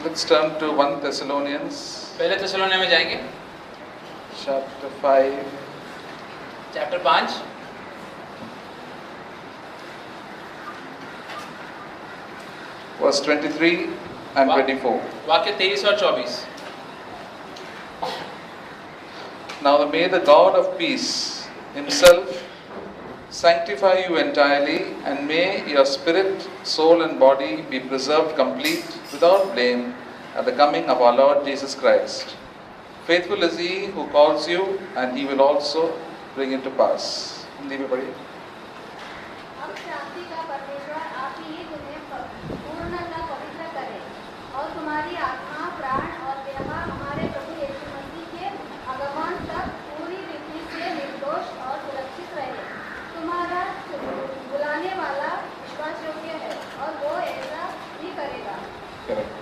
Let's turn to 1 Thessalonians पहले थिस्सलुनीके में जाएंगे, chapter 5, चैप्टर 5 verse 23 and 24. वाक्य 23 और 24। Now may the God of peace himself sanctify you entirely, and may your spirit, soul and body be preserved complete without blame at the coming of our Lord Jesus Christ. Faithful is he who calls you, and he will also bring it to pass. Hindi में पढ़िए। अब शांति का परमेश्वर आप ही तुम्हें पूर्णतः पवित्र करे और तुम्हारी आत्मा, प्राण और देह हमारे प्रभु यीशु मसीह के आगमन तक पूरी रीति से निर्दोष और सुरक्षित रहे। तुम्हारा बुलाने वाला विश्वास योग्य है और वो ऐसा ही करेगा। Correct.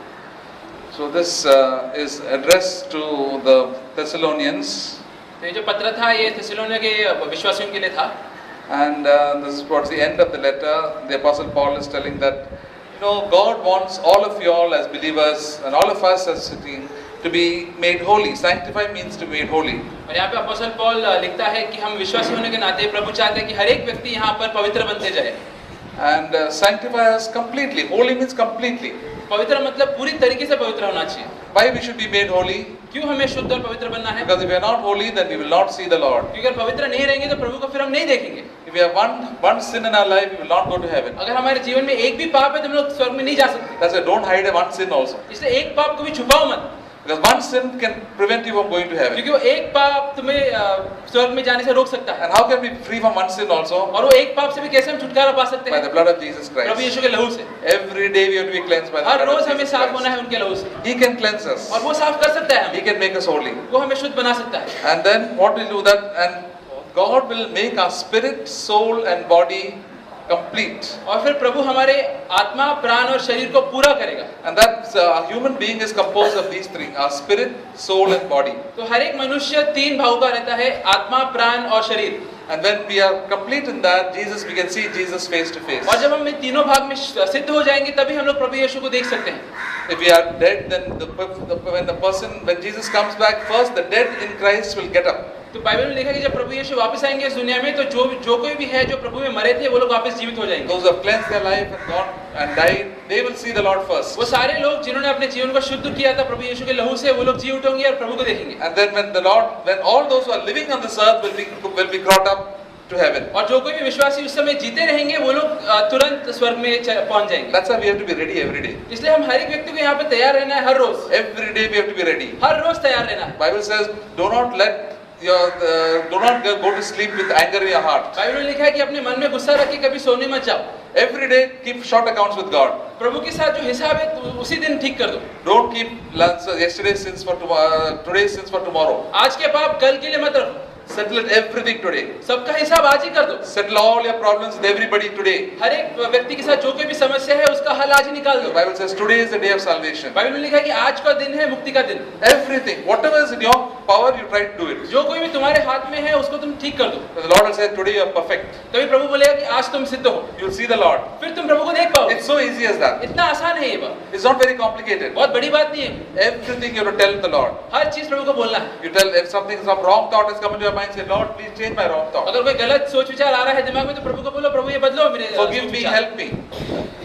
So this is addressed to the Thessalonians, तो ये जो पत्र था ये थिस्सलुनीके के विश्वासियों के लिए था। and this is towards the end of the letter. The Apostle Paul is telling that, God wants all of you all as believers and all of us as sitting to be made holy. Sanctify means to be made holy. और यहाँ पे apostle Paul लिखता है कि हम विश्वासी होने के नाते प्रभु चाहते हैं कि हर एक व्यक्ति यहाँ पर पवित्र बनते जाए। And sanctify us completely. Holy means completely. पवित्र मतलब पूरी तरीके से पवित्र होना चाहिए। Why we should be made holy? क्यों हमें शुद्ध और पवित्र बनना है? Because if we are not holy, then we will not see the Lord. क्योंकि अगर पवित्र नहीं रहेंगे तो प्रभु को फिर हम नहीं देखेंगे। If we have one sin in our life, we will not go to heaven. अगर हमारे जीवन में एक भी पाप है तो हम लोग स्वर्ग में नहीं जा सकते। That's why don't hide one sin also. इसलिए एक पाप को भी छुपाओ मत। Because one sin can prevent you from going to heaven. क्योंकि वो एक पाप तुम्हें स्वर्ग में जाने से रोक सकता है। And how can we be free from one sin also? और वो एक पाप से भी कैसे हम छुटकारा पा सकते By हैं? the blood of Jesus Prabhu Christ. यीशु के लहू से। Every day we have to be cleansed by the her blood rose of हमें Jesus साफ होना Christ. है उनके लहू से। He can cleanse us. और वो साफ कर सकता है He हमें। can make us holy. वो हमें शुद्ध बना सकता है। And then what will do that? And God will make our spirit, soul and body complete. और फिर प्रभु हमारे आत्मा, प्राण और शरीर को पूरा करेगा। And that a human being is composed of these three: our spirit, soul and body. तो हर एक मनुष्य तीन भागों का रहता है, आत्मा, प्राण और शरीर। And when we are complete in that, we can see Jesus face to face. और जब हम इन तीनों भाग में सिद्ध हो जाएंगे तभी हम लोग प्रभु यीशु को देख सकते हैं। If we are dead, then when Jesus comes back first, the dead in Christ will get up. तो बाइबल में लिखा है कि जब प्रभु यीशु वापस आएंगे इस दुनिया में तो जो कोई भी है जो प्रभु में मरे थे वो लोग वापस जीवित हो जाएंगे। Those who have cleansed their life and gone and died, they will see the Lord first. वो सारे लोग जिन्होंने अपने जीवन को शुद्ध किया था प्रभु यीशु के लहू से, वो लोग जी उठेंगे और प्रभु को देखेंगे। And then when all those who are living on this earth will be brought up to heaven. और जो कोई भी विश्वासी उस समय जीते रहेंगे वो लोग तुरंत स्वर्ग में पहुंच जाएंगे। That's why we have to be ready every day. इसलिए हम हर एक व्यक्ति को यहाँ पे तैयार रहना है हर रोज। Every day we have to be ready. हर रोज तैयार रहना है। Bible says, do not go to sleep with anger in your heart. Bible में लिखा है कि अपने मन में गुस्सा रख के कभी सोने मत जाओ। Every day keep short accounts with God. प्रभु के साथ जो हिसाब है तो उसी दिन ठीक कर दो। Don't keep yesterday's sins for tomorrow, today's sins for tomorrow. आज के पाप कल के लिए मत रखो। Settle it everything today. सबका हिसाब आज ही कर दो। Settle all your problems with everybody today. हर एक व्यक्ति के साथ जो कोई भी समस्या है उसका हल आज ही निकाल The दो। Bible says today is the day of salvation. Bible में लिखा है कि आज का दिन है मुक्ति का दिन। Everything, whatever is in your power, you try to do it. जो कोई भी तुम्हारे हाथ में है उसको तुम ठीक कर दो। The Lord will say, today you are perfect. तभी प्रभु बोलेगा कि आज तुम सिद्ध हो। You'll see the Lord. फिर तुम प्रभु को देख पाओगे। It's so easy as that. इतना आसान है ये बात। It's not very complicated. बहुत बड़ी बात नहीं है। Everything you have to tell the Lord. हर चीज प्रभु को बोलना है। You tell if some wrong thought has come into your mind, say, Lord, please change my wrong thought. अगर कोई गलत सोच विचार आ रहा है दिमाग में तो प्रभु को बोलो प्रभु ये बदलो मेरे Forgive me, help me.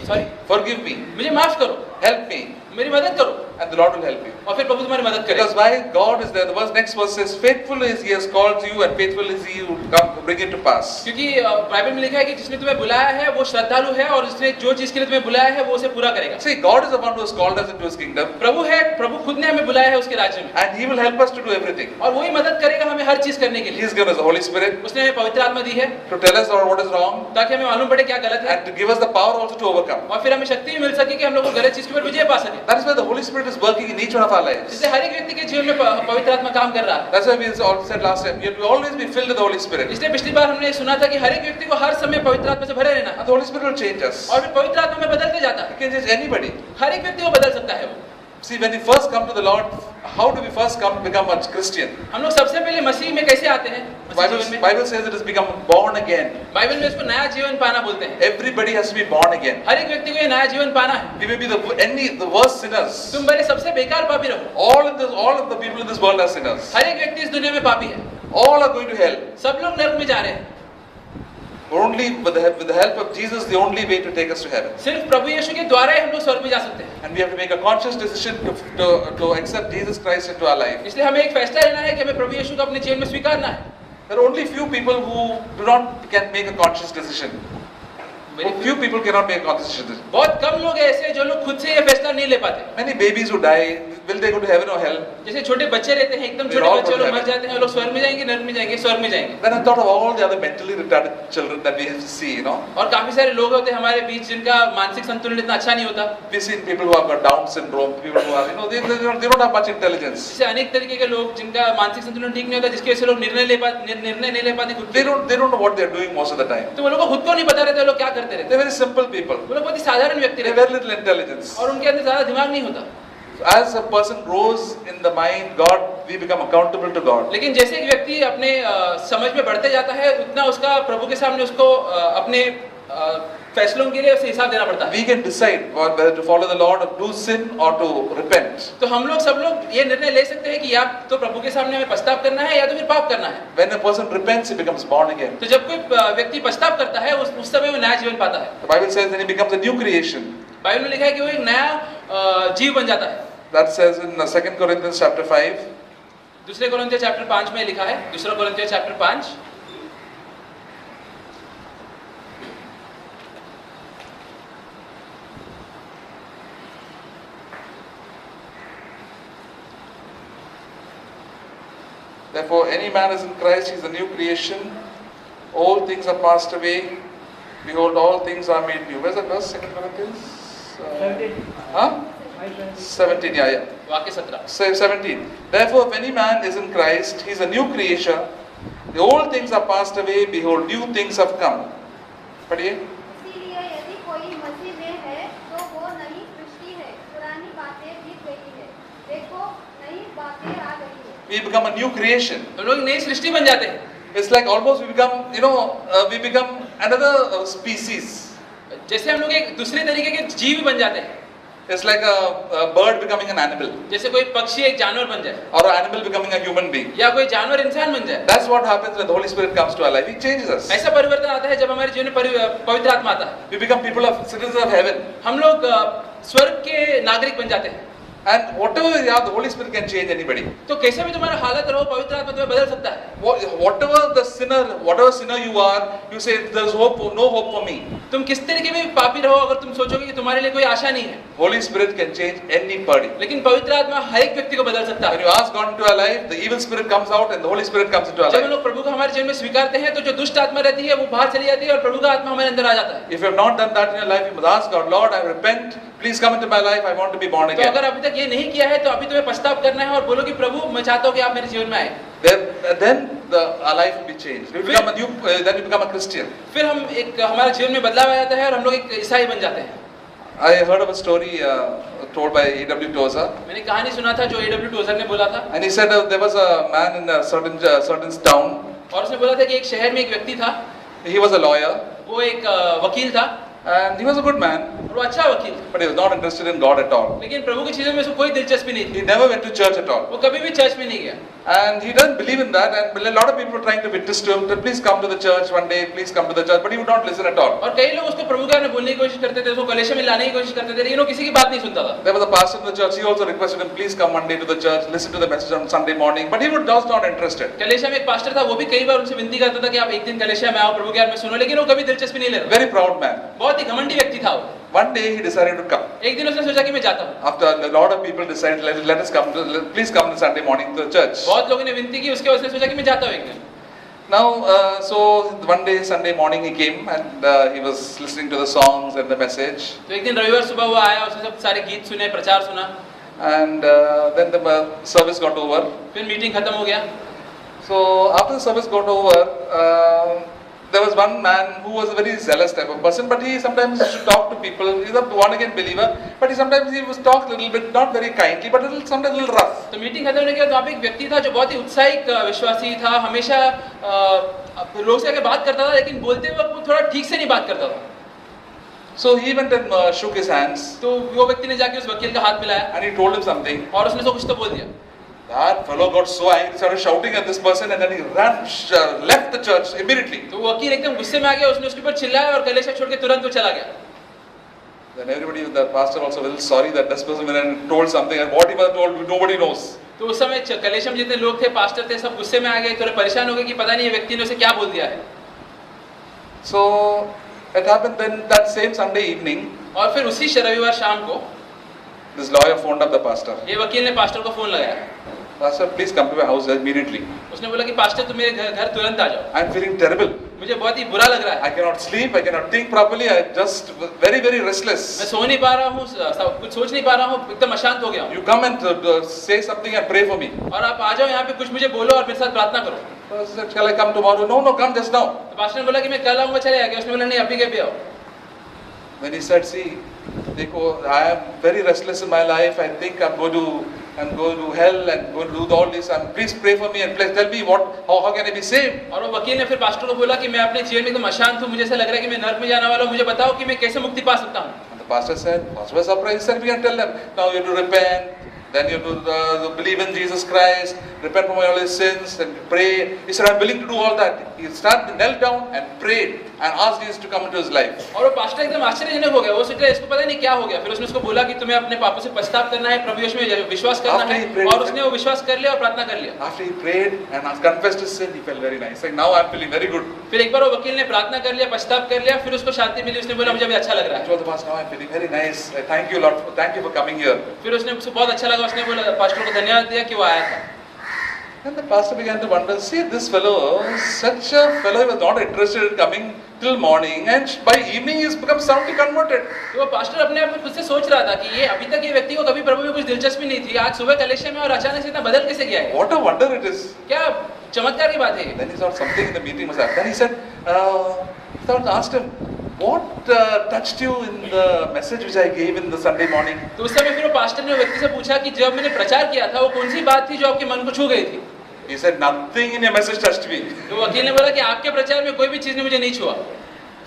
Sorry Forgive me, मुझे माफ करो, help me, मेरी मदद करो। and the Lord will help you. और फिर प्रभु तुम्हारी मदद करेगा। Because why God is there. The next verse says, faithful is He has called you, and faithful is He who come to bring it to pass. क्योंकि Bible में लिखा है कि जिसने तुम्हें बुलाया है वो श्रद्धालु है और जिसने जो चीज के लिए तुम्हें बुलाया है वो उसे पूरा करेगा। See, God is the one who has called us into His kingdom, प्रभु है, प्रभु खुद ने हमें बुलाया है उसके राज्य में and He will help us to do everything. और वही मदद करेगा हमें हर चीज करने के He लिए। has given us the Holy Spirit उसने हमें पवित्र आत्मा दी है to tell us what is wrong, ताकि हमें मालूम पड़े क्या गलत है and to give us the power also to overcome. और फिर हमें शक्ति भी मिल सके कि हम लोग गलत चीज के ऊपर विजय पा सके। That is why the Holy Spirit is working in each one of our lives. इसलिए हर एक व्यक्ति के जीवन में पवित्र आत्मा काम कर रहा है। That's why we all said last time, you have to always be filled with the Holy Spirit. इसलिए पिछली बार हमने सुना था कि हर एक व्यक्ति को हर समय पवित्र आत्मा से भरे रहना And the Holy Spirit will change us. और फिर पवित्र आत्मा में बदलते जाता He है। can change anybody. हर एक व्यक्ति को बदल सकता है वो। See, when we first come to the Lord, how do we first come to become a Christian? हम लोग सबसे पहले मसीह में कैसे आते हैं? मसीह जीवन में Bible says it has become born again. Bible में इसको नया जीवन पाना बोलते हैं। Everybody has to be born again. हर एक व्यक्ति को ये नया जीवन पाना है। We may be the worst sinners. तुम भले सबसे बेकार पापी रहो। All of the people in this world are sinners. हर एक व्यक्ति इस दुनिया में पापी है। All are going to hell. सब लोग नरक में जा रहे हैं। Only with the help of Jesus, the only way to take us to heaven. सिर्फ प्रभु यीशु के द्वारा ही हम लोग स्वर्ग में जा सकते हैं। And we have to make a conscious decision to accept Jesus Christ into our life. इसलिए हमें एक फैसला लेना है कि हमें प्रभु यीशु को अपने जीवन में स्वीकारना है। There are only few people who can make a conscious decision. Few people cannot make a conscious decision. बहुत कम लोग ऐसे जो लोग खुद से ये फैसला नहीं ले पाते। Many babies who die, will they go to heaven or hell? जैसे छोटे बच्चे रहते हैं, एकदम छोटे बच्चे लोग मर जाते हैं, लोग स्वर्ग में जाएंगे, नरक में जाएंगे, स्वर्ग में जाएंगे। Then I thought of all the other mentally retarded children that we have to see, you know. और काफी सारे लोग होते हैं हमारे बीच जिनका मानसिक संतुलन इतना अच्छा नहीं होता। We've seen people who have got Down syndrome, people who are, you know, they don't have much intelligence. जैसे अनेक तरीके के लोग जिनका मानसिक संतुलन ठीक नहीं होता, जिसकी वजह से लोग निर्णय नहीं ले पाते खुद। They don't know what they're doing most of the time. तो वो लोग को खुद को नहीं पता रहता लोग क्या करते रहते। They're very simple people. वो लोग बहुत ही साधारण व्यक्ति They रहते have very little intelligence. और उनके अंदर ज्यादा दिमाग नहीं होता। As a person grows in the mind, we become accountable to God. लेकिन जैसे एक व्यक्ति अपने समझ में बढ़ते जाता है, उतना उसका प्रभु के सामने उसको अपने फैसलों के लिए उसे हिसाब देना पड़ता है। We can decide whether to follow the Lord or do sin or to repent. तो हम लोग सब लोग ये निर्णय ले सकते हैं कि या तो प्रभु के सामने हमें पश्चाताप करना है या तो फिर पाप करना है। When a person repents, he becomes born again. तो जब कोई व्यक्ति पश्चाताप करता है उस समय वो नया जीवन पाता है। The Bible says then he becomes a new creation. Bible में लिखा है कि वो एक नया जीव बन जाता है। That says in 2 Corinthians chapter 5. दूसरे कोरिन्थियों चैप्टर 5 में लिखा है, दूसरा कोरिन्थियों chapter 5। Therefore, any man is in Christ, he is a new creation. All things are passed away. Behold, all things are made new. Where's that verse? 2 Corinthians? 17, yeah. वाक्य 17। Say 17. Therefore, if any man is in Christ, he is a new creation. The old things are passed away. Behold, new things have come. पढ़िए। इसीलिए यदि कोई मसीह में है तो वो नई सृष्टि है, पुरानी बातें बीत गई है, देखो नई बातें आ गई है। We become a new creation. हम लोग नई सृष्टि बन जाते हैं। It's like almost we become another species. जैसे हम लोग एक दूसरे तरीके के जीव बन जाते हैं। It's like a bird becoming an animal, जैसे कोई पक्षी एक जानवर बन जाए, or an animal becoming a human being. या कोई जानवर इंसान बन जाए। That's what happens when the Holy Spirit comes to our life. He changes us. ऐसा परिवर्तन आता है जब हमारे जीवन में पवित्र आत्मा आता है। We become citizens of heaven. हम लोग स्वर्ग के नागरिक बन जाते हैं। And whatever we are, the Holy Spirit can change anybody. तो कैसे भी तुम्हारा हालत रहो, पवित्र आत्मा तुम्हें बदल सकता है। Whatever sinner you are, you say there's no hope for me. तुम किस तरीके में पापी रहो, अगर तुम सोचोगे कि तुम्हारे लिए कोई आशा नहीं है, Holy Spirit can change anybody. लेकिन पवित्र आत्मा हर एक व्यक्ति को बदल सकता When है। you ask God into our life, the evil spirit comes out and the Holy Spirit comes into our जब हम life. लोग प्रभु को हमारे जीवन में स्वीकारते हैं तो जो दुष्ट आत्मा रहती है वो बाहर चली जाती है और प्रभु का आत्मा हमारे अंदर आ जाता है। If you have not done that in your life, you must ask God, Lord, I repent. Please come into my life. I want to be born तो again. अगर अभी तक ये नहीं किया है तो अभी तुम्हें पश्चाताप करना है और बोलो कि प्रभु मैं चाहता हूँ कि आप मेरे जीवन में आए। Then our life will be changed. We become then we become a Christian. फिर हम एक हमारे जीवन में बदलाव आ जाता है और हम लोग एक ईसाई बन जाते हैं। I heard of a story told by A.W. Tozer. मैंने कहानी सुना था जो A.W. टोजर ने बोला था, And he said there was a man in a certain town. और उसने बोला था कि एक शहर में एक व्यक्ति था, He was a lawyer वो एक वकील था and he was a good man, और वो अच्छा वकील था, but he was not interested in God at all. लेकिन प्रभु की चीजों में उसको कोई दिलचस्पी नहीं थी। He never went to church at all. वो कभी भी चर्च में नहीं गया। And he doesn't believe in that, and a lot of people were trying to witness to him that please come to the church one day, please come to the church, but he would not listen at all. और कई लोग उसको प्रभु के बारे में बोलने की कोशिश करते थे, उसको कलेशे में लाने की कोशिश करते थे, लेकिन वो किसी की बात नहीं सुनता था। There was a pastor in the church, he also requested him, please come one day to the church, listen to the message on Sunday morning, but he was not interested. कलेशा में एक पास्टर था, वो भी कई बार उनसे विनती करता था कि आप एक दिन कलेशा में आओ, प्रभु के बारे में सुनो, लेकिन वो कभी दिलचस्पी नहीं लेता। Very proud man. बहुत ही घमंडी व्यक्ति था वो। One day he decided to come. एक दिन उसने सोचा कि मैं जाता हूँ। After a lot of people decided, let us come, please come on Sunday morning to the church. बहुत लोगों ने विनती की, उसके बाद उसने सोचा कि मैं जाता हूँ एक दिन। Now, so one day Sunday morning he came and he was listening to the songs and the message. तो एक दिन रविवार सुबह वो आया, उसने सब सारे गीत सुने, प्रचार सुना। And then the service got over. फिर मीटिंग खत्म हो गया। So after the service got over, There was one man who was a very zealous type of person, but he sometimes used to talk to people. He's a born again believer, but he was talk a little bit, not very kindly, but sometimes a little rough. तो meeting खत्म होने के बाद वहाँ पे एक व्यक्ति था जो बहुत ही उत्साहित विश्वासी था, हमेशा लोग से आके बात करता था, लेकिन बोलते वक्त वो थोड़ा ठीक से नहीं बात करता था। So he went and shook his hands, तो वो व्यक्ति ने जाके उस वकील का हाथ मिलाया and he told him something. और उसने उसको कुछ तो बोल दिया। That fellow got so angry, started shouting at this person, and then he left the church immediately. तो वो वकील एकदम गुस्से में आ गया, उसने उसके ऊपर चिल्लाया और कलीसिया छोड़ के तुरंत वो चला गया। Then everybody, the pastor also was sorry that this person went and told something, and what he was told, nobody knows. तो उस समय कलीसिया में जितने लोग थे, पास्टर थे, सब गुस्से में आ गए, थोड़े परेशान हो गए कि पता नहीं ये व्यक्ति ने उसे क्या बोल दिया है। So it happened then that same Sunday evening. और फिर उसी रविवार शाम को This lawyer phoned up the pastor. ये वकील ने पास्टर को फोन लगाया। Pastor, please come to my house immediately. उसने बोला कि पास्टर तुम मेरे घर तुरंत आ जाओ। I am feeling terrible. मुझे बहुत ही बुरा लग रहा है। I cannot sleep. I cannot think properly. I just very very restless. मैं सो नहीं पा रहा हूँ, कुछ सोच नहीं पा रहा हूँ, एकदम अशांत हो गया हूँ। You come and say something and pray for me. और आप आ जाओ यहाँ पे, कुछ मुझे बोलो और मेरे साथ प्रार्थना करो। Pastor said, shall I come tomorrow? No, no, come just now. तो पास्टर ने बोला कि मैं कल आऊँगा, चले आगे। उसने बोला नहीं, अभी के भी आओ। When he said, see, देखो, I am very restless in my life. I think I'm going to hell and going to do all this. And please pray for me and please tell me how can I be saved? और वो वकील ने फिर pastor को बोला कि मैं अपने जीवन में एकदम अशांत हूँ, मुझे ऐसा लग रहा है कि मैं नर्क में जाने वाला हूँ, मुझे बताओ कि मैं कैसे मुक्ति पा सकता हूँ। And the pastor said, pastor was surprised. He said, we can tell them, now you have to repent. Then you have to believe in Jesus Christ, repent from all his sins and pray. He said, I'm willing to do all that. He knelt down and prayed and asked Jesus to come into his life. और वो pastor एकदम आश्चर्यजनक हो गया। वो सोच रहा है इसको पता नहीं क्या हो गया। फिर उसने उसको बोला कि तुम्हें अपने पापों से पश्चाताप करना है, प्रभु यीशु में विश्वास करना है, और उसने वो विश्वास कर लिया और प्रार्थना कर लिया। After he prayed and confessed his sin, he felt very nice. Like, now I'm feeling very good. फिर एक बार वो वकील ने प्रार्थना कर लिया, पश्चाताप कर लिया, फिर उसको शांति मिली। उसने बोला मुझे अभी अच्छा लग रहा I है। told the pastor, now I'm feeling very nice. Thank you, Lord. Thank you for coming here. फिर उसने उसको बहुत अच्छा लगा। उसने बोला पास्टर को धन्यवाद दिया कि वो आया था। And the pastor began to wonder, see, this fellow, such a fellow, he was not interested in coming till morning, and by evening he's become soundly converted. तो वो पास्टर अपने आप में खुद से सोच रहा था कि ये अभी तक ये व्यक्ति को कभी प्रभु में कुछ दिलचस्पी नहीं थी, आज सुबह कलीसिया में और अचानक से इतना बदल कैसे गया है। What a wonder it is. क्या चमत्कार की बात है। Then he saw something in the meeting was happening. Then he said, asked him, what touched you in the message which I gave in the Sunday morning? तो उस समय फिर वो पास्टर ने व्यक्ति से पूछा कि जब मैंने प्रचार किया था वो कौन सी बात थी जो आपके मन को छू गई थी। He said, nothing in your message touched me. तो वकील ने बोला कि आपके प्रचार में कोई भी चीज ने मुझे नहीं छुआ।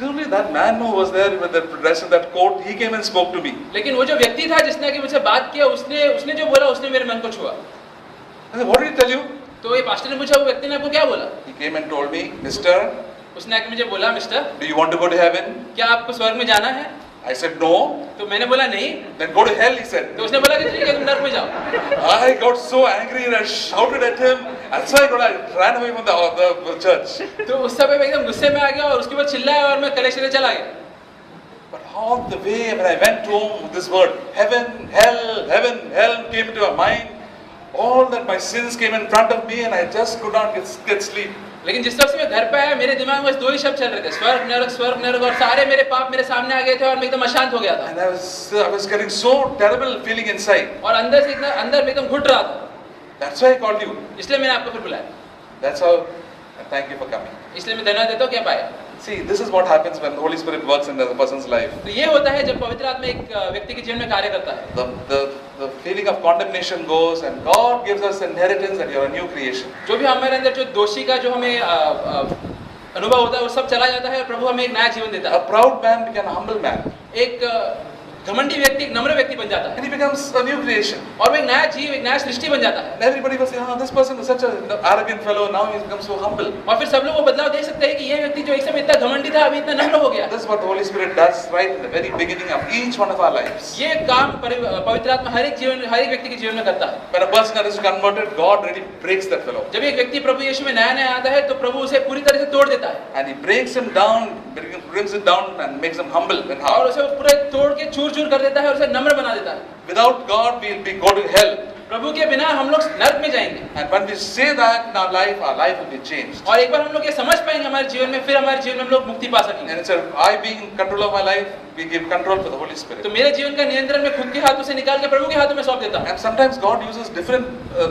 Only that man who was there with the dress of that coat, he came and spoke to me. लेकिन वो जो व्यक्ति था जिसने आके मुझसे बात किया, उसने जो बोला उसने मेरे मन को छुआ। I said, what did he tell you? तो ये पास्टर ने पूछा वो व्यक्ति ने आपको क्या बोला। He came and told me, Mister, उसने आके मुझे बोला, mister, do you want to go to heaven? क्या आपको स्वर्ग में जाना है? I said, no. तो मैंने बोला नहीं। Then go to hell, he said. तो उसने बोला कि ठीक है तुम नर्क में जाओ। I got so angry and I shouted at him. That's why I ran away from the church. तो उस समय मैं एकदम गुस्से में आ गया और उसके बाद चिल्लाया और मैं कलीसिया से चला गया। But all the way when I went home, this word, heaven, hell came into my mind. All that my sins came in front of me and I just could not get sleep. लेकिन जिस वक्त मैं घर पे आया मेरे दिमाग में बस दो ही शब्द चल रहे थे, स्वर्ग नरक, और सारे मेरे पाप मेरे सामने आ गए थे और मैं एकदम अशांत हो गया था। And I was getting so terrible feeling inside. और अंदर से अंदर में एकदम घुट रहा था। That's why I called you. इसलिए मैंने आपको फिर बुलाया। That's how. And thank you for coming. इसलिए मैं धन्यवाद देता हूँ क्या पाया। See, this is what happens when the Holy Spirit works in a person's life. तो ये होता है जब पवित्र आत्मा एक व्यक्ति के जीवन में कार्य करता है। The feeling of condemnation goes and God gives us inheritance and you're a new creation. जो भी हमारे अंदर जो दोषी का जो हमें अनुभव होता है वो सब चला जाता है और प्रभु हमें एक नया जीवन देता है। A proud man becomes a humble man. एक घमंडी व्यक्ति एक नम्र व्यक्ति बन जाता है And he becomes a new creation. और वो एक नया जीव, एक नया सृष्टि बन जाता है। And everybody will say, oh, this person is such an arrogant fellow, now he's become so humble. और फिर सब लोग वो बदलाव देख सकते हैं कि ये व्यक्ति जो एक समय इतना घमंडी था अभी इतना नम्र हो गया। This is what the Holy Spirit does right in the very beginning of each one of our lives. ये काम पवित्र आत्मा हर एक व्यक्ति के जीवन में करता है। When a person is converted, God really breaks that fellow. जब एक व्यक्ति प्रभु यीशु में नया आता है तो प्रभु उसे पूरी तरह से तोड़ देता है। And he breaks him down, brings him down and makes him humble in और heart. उसे पूरे तोड़ के चूर-चूर कर देता है और उसे नम्र बना देता है। Without God, we'll go to hell. प्रभु के बिना हम लोग नरक में जाएंगे। And when we say that in our life will be changed. और एक बार हम लोग ये समझ पाएंगे हमारे जीवन में, फिर हमारे जीवन में हम लोग मुक्ति पा सकेंगे। And instead of I being in control of my life, we give control to the Holy Spirit. तो मेरे जीवन का नियंत्रण मैं खुद के हाथों से निकाल के प्रभु के हाथों में सौंप देता हूँ। And sometimes God uses different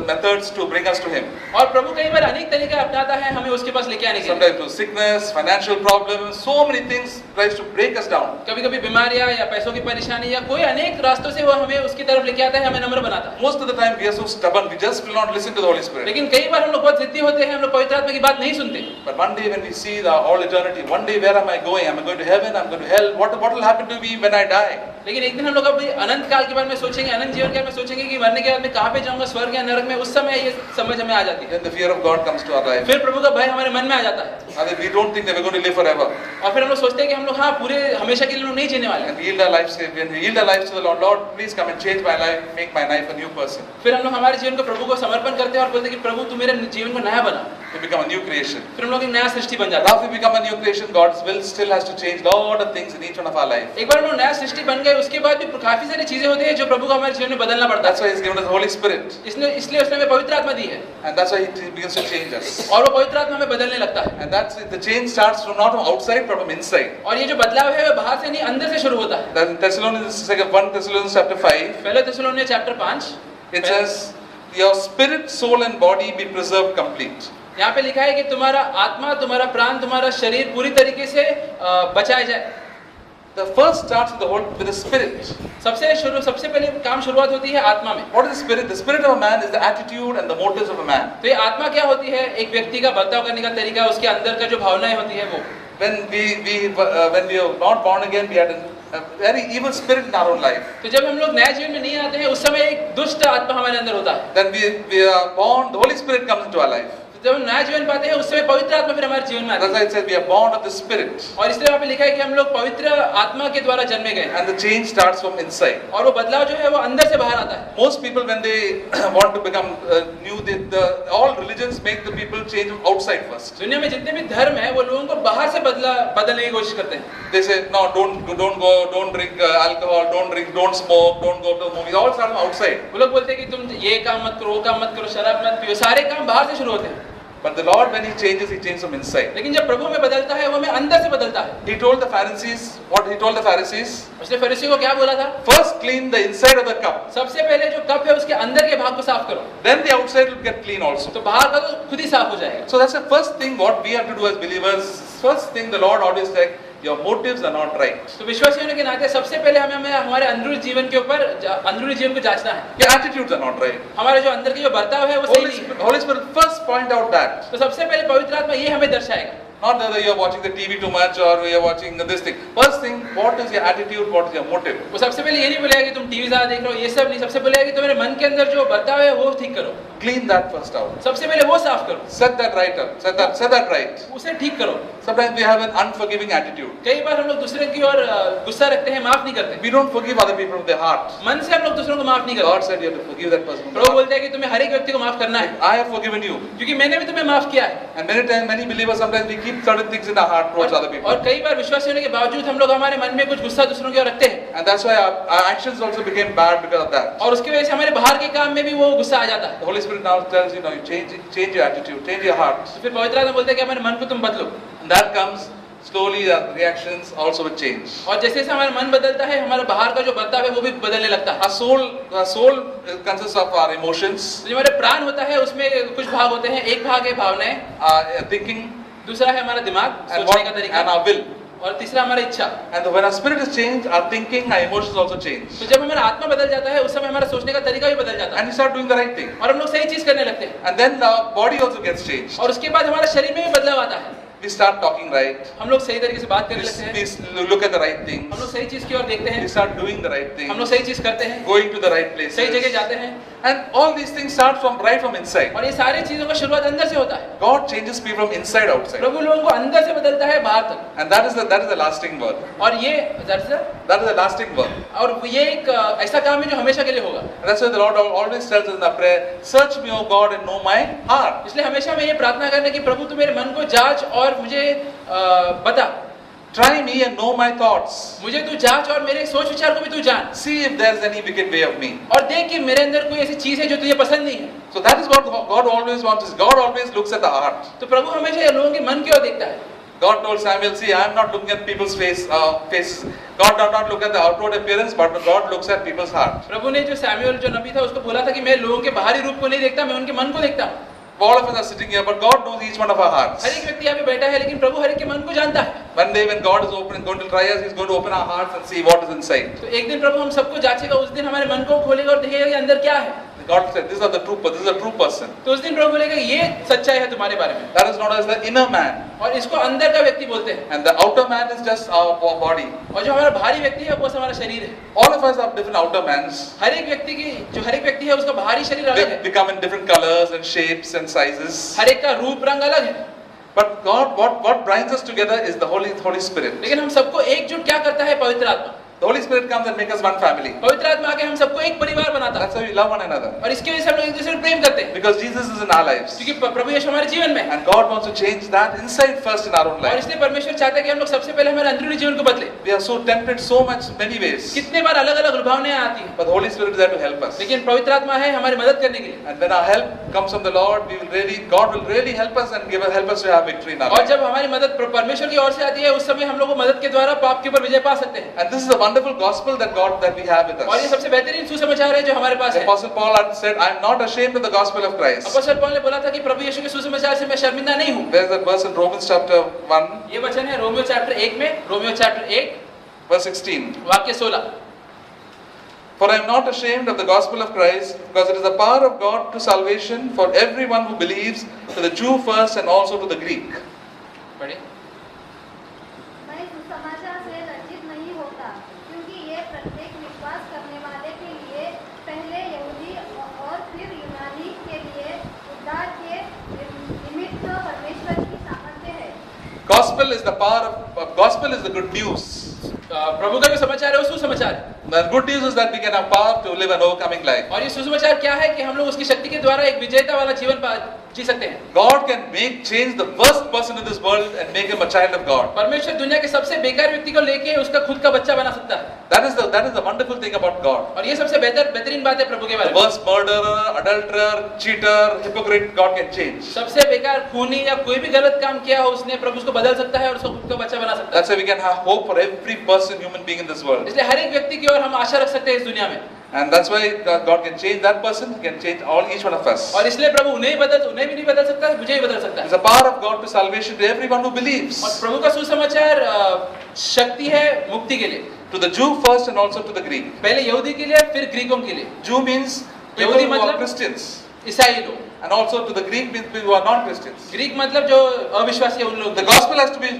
methods to bring us to Him. और प्रभु कई बार अनेक तरीके अपनाता है हमें उसके पास लेके आने के लिए। Sometimes through sickness, financial problems, so many things tries to break us down. कभी-कभी बीमारियां या पैसों की परेशानी या कोई अनेक रास्तों से वो हमें उसकी तरफ लेके आता है, हमें नम्र बनाता है। Most of the time we are so stubborn, we just will not listen to the Holy Spirit. लेकिन कई बार हम लोग बहुत जिद्दी होते हैं, हम लोग पवित्र आत्मा की बात नहीं सुनते। But one day when we see the all eternity, one day where am I going? Am I going to heaven? Am I going to hell? What will happen to me when I die? लेकिन एक दिन हम लोग अभी अनंत काल के बारे में सोचेंगे, अनंत जीवन के बारे में सोचेंगे कि मरने के बाद मैं कहाँ पे जाऊंगा, स्वर्ग या नरक में। उस समय ये समझ हमें आ जाती है। Then the fear of God comes to our life. फिर प्रभु का भय हमारे मन में आ जाता है। And we don't think that we're going to live forever. और फिर हम लोग सोचते हैं कि हम लोग हाँ पूरे हमेशा के लिए लोग नहीं जीने वाले। And we yield our lives, when we yield our lives to the Lord, Lord, please come and change my life, make my life a new person. फिर हम लोग हमारे जीवन को प्रभु को समर्पण करते हैं और बोलते हैं कि प्रभु तू मेरे जीवन को नया बना। We become a new creation. फिर हम लोग एक नया सृष्टि बन जाते हैं। Now if we become a new creation, God's will still has to change lot of things in each one of our life. एक बार हम लोग नया सृष्टि बन गए, उसके बाद भी काफी सारी चीजें होती है जो प्रभु को हमारे जीवन में बदलना पड़ता That's why He's given us the Holy Spirit. है। इसलिए उसने हमें पवित्र आत्मा दी है And that's why He begins to change us. और वो पवित्र आत्मा हमें बदलने लगता है। And that's the change starts from not from outside but from inside. और ये जो बदलाव है वो बाहर से नहीं अंदर से शुरू होता है। Then Thessalonians, 1 Thessalonians chapter 5, पहले थिस्सलुनीय chapter 5 it says, your spirit, soul and body be preserved complete. यहाँ पे लिखा है कि तुम्हारा आत्मा, तुम्हारा प्राण, तुम्हारा शरीर पूरी तरीके से बचाया जाए। The first starts with the spirit. सबसे पहले काम शुरुआत होती है आत्मा में। What is the spirit? The spirit of a man is the attitude and the motives of a man. तो ये आत्मा क्या होती है? एक व्यक्ति का बर्ताव करने का तरीका, उसके अंदर का जो भावनाएं होती है वो। When we are not born again, we had a very evil spirit in our own life. तो जब हम लोग नए जीवन में नहीं आते हैं, उस समय एक दुष्ट आत्मा हमारे अंदर होता है। Then we are born, the Holy Spirit comes into our life. जब हम नया जीवन पाते हैं, उस समय पवित्र आत्मा फिर हमारे जीवन में आता That's why it says we are born of the Spirit. और इसलिए वहाँ पे लिखा है कि हम लोग पवित्र आत्मा के द्वारा जन्मे गए। And the change starts from inside. और वो बदलाव जो है वो अंदर से बाहर आता है। Most people when they want to become new, all religions make the people change outside first. दुनिया में जितने भी धर्म है वो लोगों को बाहर से बदलने की कोशिश करते हैं। They say no, don't drink alcohol, don't smoke, don't go to the movies. All start from outside. वो लोग बोलते हैं कि तुम ये काम मत करो, वो काम मत करो, शराब मत पियो, सारे काम बाहर से शुरू होते हैं। But the Lord, when He changes from inside. लेकिन जब प्रभु हमें बदलता है, वो हमें अंदर से बदलता है। He told the Pharisees, what He told the Pharisees? उसने फरीसियों को क्या बोला था? First clean the inside of the cup. सबसे पहले जो कप है उसके अंदर के भाग को साफ करो। Then the outside will get clean also. तो बाहर का तो खुद ही साफ हो जाएगा। So that's the first thing what we have to do as believers. First thing the Lord always said, your motives are not right. तो विश्वासी होने के नाते सबसे पहले हमें हमारे अंदरूनी जीवन के ऊपर अंदरूनी जीवन को जांचना है। Your attitudes are not right. हमारे जो अंदर की जो बर्ताव है वो सही नहीं है। Holy Spirit first point out that. तो सबसे पहले पवित्र आत्मा ये हमें दर्शाएगा। Not that you are watching the TV too much or you are watching this thing. First thing, what is your attitude? What is your motive? वो सबसे पहले ये नहीं बोलेगा कि तुम टीवी ज़्यादा देख रहे हो, ये सब नहीं। सबसे बोलेगा कि तुम्हारे मन के अंदर जो बर्ताव है वो ठीक करो। Clean that first out. सबसे पहले वो साफ करो। Set that right up. Set that right. उसे ठीक करो। Sometimes we have an unforgiving attitude. कई बार हम लोग दूसरे की ओर गुस्सा रखते हैं, माफ नहीं करते। We don't forgive other people from their heart. मन से हम लोग दूसरों को माफ नहीं God करते। said you have to forgive that person. प्रभु बोलते हैं कि तुम्हें हर एक व्यक्ति को माफ करना है, I have forgiven you. क्योंकि मैंने भी तुम्हें माफ किया है। And many times, many believers sometimes we keep certain things in our heart towards other people. और कई बार विश्वासी होने के बावजूद हम लोग हमारे मन में कुछ गुस्सा दूसरों की ओर रखते हैं। And that's why our actions also became bad because of that. और उसकी वजह से हमारे बाहर के काम में भी वो गुस्सा आ जाता है। The Holy Spirit now tells you, now you change your attitude, change your heart. तो फिर पवित्र आत्मा बोलते हैं कि हमारे मन को तुम बदलो। And that comes slowly, the reactions also will change. और जैसे जैसे हमारा मन बदलता है, हमारा बाहर का जो बर्ताव है वो भी बदलने लगता है। Our soul consists of our emotions, जो हमारे प्राण होता है उसमें कुछ भाग होते हैं। एक भाग है भावनाएं, thinking, दूसरा है हमारा दिमाग, and सोचने का तरीका, our will. और तीसरा हमारी इच्छा। And when our spirit is changed, our thinking, our emotions also change. तो जब हमारा आत्मा बदल जाता है, उस समय हमारा सोचने का तरीका भी बदल जाता है And you start doing the right thing. और हम लोग सही चीज करने लगते हैं। And then our body also gets changed. और उसके बाद हमारे शरीर में भी बदलाव आता है। We start talking right. हम लोग सही तरीके से बात करने लगते हैं। We look at the right हम things. लोग सही चीज की ओर देखते हैं। We start doing the right हम लोग things. सही चीज करते हैं, Going to the right सही places. जगह जाते हैं। And all these things start right from inside. और ये सारी चीजों का शुरुआत अंदर से होता है। God changes people from inside outside. प्रभु लोगों को अंदर से बदलता है बाहर तक। And that is the lasting work. और ये दरअसल That is the lasting work. और ये एक ऐसा काम है जो हमेशा के लिए होगा। And that's why the Lord always tells us in our prayer, search me, O God, and know my heart. इसलिए हमेशा मैं ये प्रार्थना करना कि प्रभु तू मेरे मन को जांच और मुझे बता। Try me and know my thoughts. मुझे तू जांच और मेरे सोच विचार को भी तू जान, See if there's any wicked way of me. और देख कि मेरे अंदर कोई ऐसी चीज है जो तुझे पसंद नहीं है। So that is what God always wants. God always looks at the heart. तो प्रभु हमेशा लोगों के मन की ओर देखता है। God told Samuel, see, I am not looking at people's faces. God does not look at the outward appearance, but God looks at people's heart. प्रभु ने जो सैमुएल जो नबी था उसको बोला था कि मैं लोगों के बाहरी रूप को नहीं देखता, मैं उनके मन को देखता हूँ। All of us are sitting here, but God knows each one of our hearts. हर एक व्यक्ति यहाँ पे बैठा है, लेकिन प्रभु हर एक के मन को जानता है। One day when God is going to try us, He's going to open our hearts and see what is inside. तो एक दिन प्रभु हम सबको जांचेगा, उस दिन हमारे मन को खोलेगा और देखेगा कि अंदर क्या है। God said, this is a true person. तो उस दिन प्रभु बोलेगा ये सच्चाई है तुम्हारे बारे में, That is known as the inner man. और इसको अंदर का व्यक्ति बोलते हैं। And the outer man is just our body. और जो हमारा बाहरी व्यक्ति है वो हमारा शरीर है। All of us have different outer mans. हर एक व्यक्ति है उसका बाहरी शरीर अलग They है, become in different colors and shapes and sizes. हर एक का रूप रंग अलग है। But God, what binds us together is the Holy Spirit. लेकिन हम सबको एकजुट क्या करता है? पवित्र आत्मा। The Holy Spirit comes and makes us one family. पवित्र आत्मा आके हम सबको एक परिवार बनाता है, That's how we love one another. और इसकी वजह से हम लोग एक दूसरे को प्रेम करते हैं, Because Jesus is in our lives. क्योंकि प्रभु यीशु हमारे जीवन में है। And God wants to change that inside first in our own और life. इसलिए परमेश्वर चाहता है कि हम लोग सबसे पहले हमारे अंदरूनी जीवन को बदले। We are so tempted so much many ways. कितने बार अलग अलग लुभावनें आती हैं, But the Holy Spirit is there to help us. लेकिन पवित्र आत्मा है हमारी मदद करने के लिए। And when our help comes from the Lord, God will really help us and help us to have victory in our और life. जब हमारी मदद परमेश्वर की ओर से आती है, उस समय हम लोग को मदद के द्वारा पाप के ऊपर विजय पा सकते हैं। And this is the wonderful gospel that we have with और ये us. सबसे बेहतरीन सुसमाचार है जो हमारे पास The है। Apostle Paul had said, I am not ashamed of the gospel of Christ. अपोस्तल Paul ने बोला था कि प्रभु यीशु के सुसमाचार से मैं शर्मिंदा नहीं हूँ। There's that verse in Romans chapter 1, ये वचन है रोमियो चैप्टर 1 में, रोमियो चैप्टर 1 verse 16. वाक्य 16। For I am not ashamed of the gospel of Christ, because it is the power of God to salvation for everyone who believes, to the Jew first and also to the Greek. पढ़िए। मैं सुसमाचार से लज्जित नहीं होता, क्योंकि ये प्रत्येक विश्वास करने वाले के लिए, पहले यहूदी और फिर यूनानी के लिए उद्धार के निमित्त परमेश्वर की सामर्थ्य है। Gospel is the good news. प्रभु का जो समाचार है वो सुसमाचार है। The good news is that we can have power to live an overcoming life. और ये सुसमाचार क्या है कि हम लोग उसकी शक्ति के द्वारा एक विजेता वाला जीवन जी सकते हैं। God can change the worst person in this world and make him a child of God. परमेश्वर दुनिया के सबसे बेकार व्यक्ति को लेके उसका खुद का बच्चा बना सकता है। That is the wonderful thing about God. और ये सबसे बेहतरीन बात है प्रभु के बारे The में। worst murderer, adulterer, cheater, hypocrite, God can change. सबसे बेकार खूनी या कोई भी गलत काम किया हो उसने प्रभु उसको बदल सकता है और उसको खुद का बच्चा बना सकता है। That's why we can have hope for every person, human being in this world. इसलिए हर एक व्यक्ति की ओर हम आशा रख सकते हैं इस दुनिया में। And that's why God can change that person, He can change each one of us. और इसलिए प्रभु उन्हें भी नहीं बदल सकता, मुझे ही बदल सकता It's है। the power of God to salvation to everyone who believes. और प्रभु का सुसमाचार शक्ति है मुक्ति के लिए। To the Jew first and also to the Greek. पहले यहूदी के लिए फिर ग्रीकों के लिए। Jew means people यहूदी who are मतलब Christians. ईसाई लोग। And also to the Greek means people who are non-Christians. Greek मतलब जो अविश्वासी है उन लोग। The gospel has to be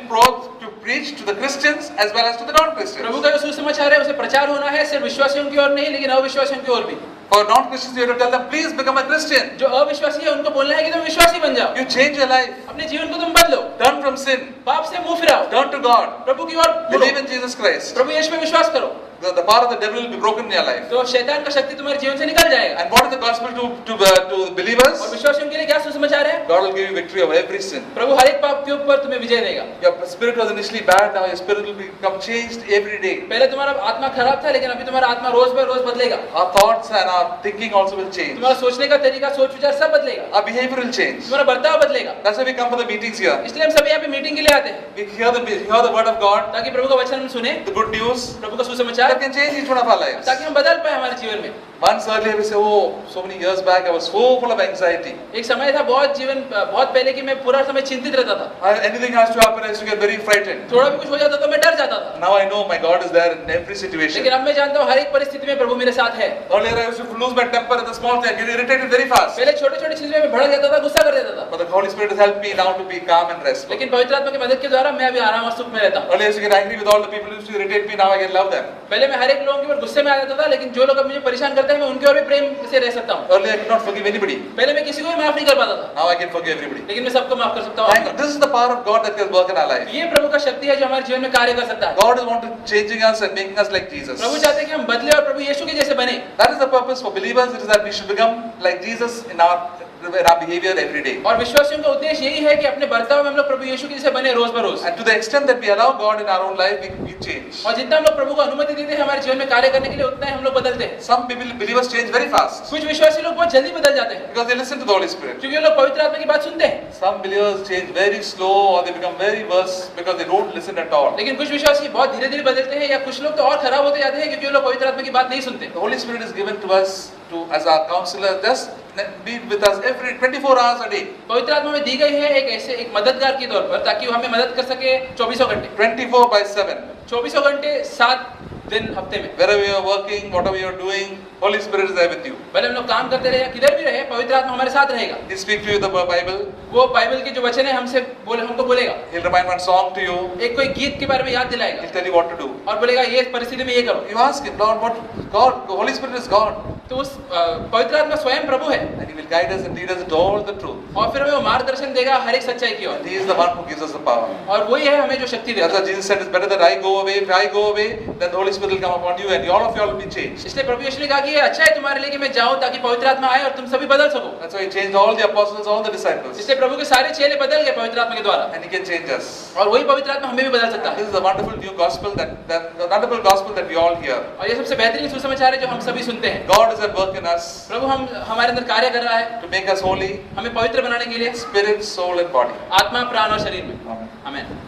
preached to the Christians as well as to the non-Christians. प्रभु का जो सुसमाचार है उसे प्रचार होना है सिर्फ विश्वासियों की ओर नहीं, लेकिन अविश्वासियों की ओर भी। For non-Christians, you have to tell them, please become a Christian. जो अविश्वासी है उनको बोलना है कि तुम विश्वासी बन जाओ। You change your life. अपने जीवन को तुम बदलो। Turn from sin. पाप से मुंह फिराओ। Turn to God. प्रभु की ओर मुड़ो। Believe in Jesus Christ. प्रभु यीशु में विश्वास करो। The power of the devil will be broken in your life. तो शैतान का शक्ति तुम्हारे जीवन से निकल जाएगा। And what is the gospel to believers? और विश्वासियों के लिए क्या सुसमाचार है? God will give you victory over every sin. प्रभु हर एक पाप के ऊपर तुम्हें विजय देगा। Your spirit was initially bad, now your spirit will become changed every day. पहले तुम्हारा आत्मा खराब था, लेकिन अभी तुम्हारा आत्मा रोज पर रोज बदलेगा। Our thoughts and our thinking also will change. तुम्हारा सोचने का तरीका, सोच विचार सब बदलेगा। Our behavior will change. तुम्हारा बर्ताव बदलेगा। That's why we come for the meetings here. इसलिए हम सभी यहाँ पे मीटिंग के लिए आते हैं, We hear the word of God, ताकि प्रभु का वचन हम सुने, the good news प्रभु का सुसमाचार, that can change each one of our lives. ताकि हम बदल पाए हमारे जीवन में। Months earlier we say, oh, so many years back I was so full of anxiety. एक समय था बहुत पहले कि मैं पूरा समय चिंतित रहता था। Anything has to happen, I used to get very frightened. थोड़ा भी कुछ हो जाता तो मैं डर जाता था। Now I know my God is there in every situation. लेकिन अब मैं जानता हूँ हर एक परिस्थिति में प्रभु मेरे साथ है। Earlier I used to lose my temper at the small thing, get irritated very fast. पहले छोटे-छोटे चीजों में भड़क जाता था, गुस्सा कर देता था। But the Holy Spirit has helped me now to be calm and restful. लेकिन पवित्र आत्मा की मदद के द्वारा मैं अभी आराम और सुख में रहता हूँ। Earlier I used to get angry with all the people who used to irritate me, now I can love them. पहले मैं हर एक लोगों के ऊपर गुस्से में आ जाता था, लेकिन जो लोग अब मुझे परेशान करते हैं मैं उनके ओर भी प्रेम से रह सकता हूँ। Earlier I could not forgive anybody. पहले मैं किसी को भी माफ नहीं कर पाता था, Now I can forgive everybody. लेकिन मैं सबको माफ कर सकता Thank हूँ। God. This is the power of God that can work in our life. ये प्रभु का शक्ति है जो हमारे जीवन में कार्य कर सकता है। God is wanting changing us and making us like Jesus. प्रभु चाहते हैं कि हम बदले और प्रभु यीशु के जैसे बने। That is the purpose for believers. It is that we should become like Jesus in our our behavior every day. और विश्वासियों का उद्देश्य यही है कि अपने बर्ताव में हम लोग प्रभु यीशु के जैसे बने रोज बरोज। And to the extent that we allow God in our own life, we change. और जितना हम लोग प्रभु को अनुमति देते हैं हमारे जीवन में कार्य करने के लिए, उतना ही हम लोग बदलते हैं। Some believers change very fast कुछ विश्वासी लोग बहुत जल्दी बदल जाते हैं because they listen to the Holy Spirit. क्योंकि वो लोग पवित्र आत्मा की बात सुनते हैं। Some believers change very slow or they become very worse because they don't listen at all. लेकिन कुछ विश्वासी बहुत धीरे-धीरे बदलते हैं, या कुछ लोग तो और खराब होते जाते हैं क्योंकि वो लोग पवित्र आत्मा की बात नहीं सुनते। The Holy Spirit is given to us as our counselor, just be with us every 24 hours a day. पवित्र आत्मा में दी गई है एक मददगार के तौर पर, ताकि वो हमें मदद कर सके 24 घंटे, 24/7. 24 घंटे 7 दिन हफ्ते में। Wherever you are working, whatever you are doing, Holy Spirit is there with you. भले हम लोग काम करते रहे या किधर भी रहे, पवित्र आत्मा हमारे साथ रहेगा। He speaks to you the Bible. वो बाइबल के जो वचन है हमको बोलेगा। He'll remind one song to you. एक कोई गीत के बारे में याद दिलाएगा। He'll tell you what to do. और बोलेगा ये परिस्थिति में ये करो। You ask him, Lord, what? God, the Holy Spirit is God. तो उस पवित्र आत्मा स्वयं प्रभु है, And He will guide us and lead us into all the truth. और फिर हमें वो मार्गदर्शन देगा हर एक सच्चाई की ओर। And He is the one who gives us the power. और वही है हमें जो शक्ति That's देता why है। Jesus said, it's better that I go away. If I go away, then the Holy Spirit will come upon you and all of you all will be changed. इसलिए प्रभु यीशु ने कहा कि ये अच्छा है तुम्हारे लिए कि मैं जाऊं, ताकि पवित्र आत्मा आए और तुम सभी बदल सको। That's why He changed all the apostles, all the disciples. इसलिए प्रभु के सारे चेले बदल गए पवित्र आत्मा के द्वारा, And He can change us. और वही पवित्र आत्मा हमें भी बदल सकता This है। is a wonderful new gospel the wonderful gospel that we all hear. और ये सबसे बेहतरीन सुसमाचार है जो हम सभी सुनते हैं। God is at work in us प्रभु हमारे अंदर कार्य कर रहा है to make us holy, हमें पवित्र बनाने के लिए, spirit, soul and body. आत्मा, प्राण और शरीर में। Amen. आमीन।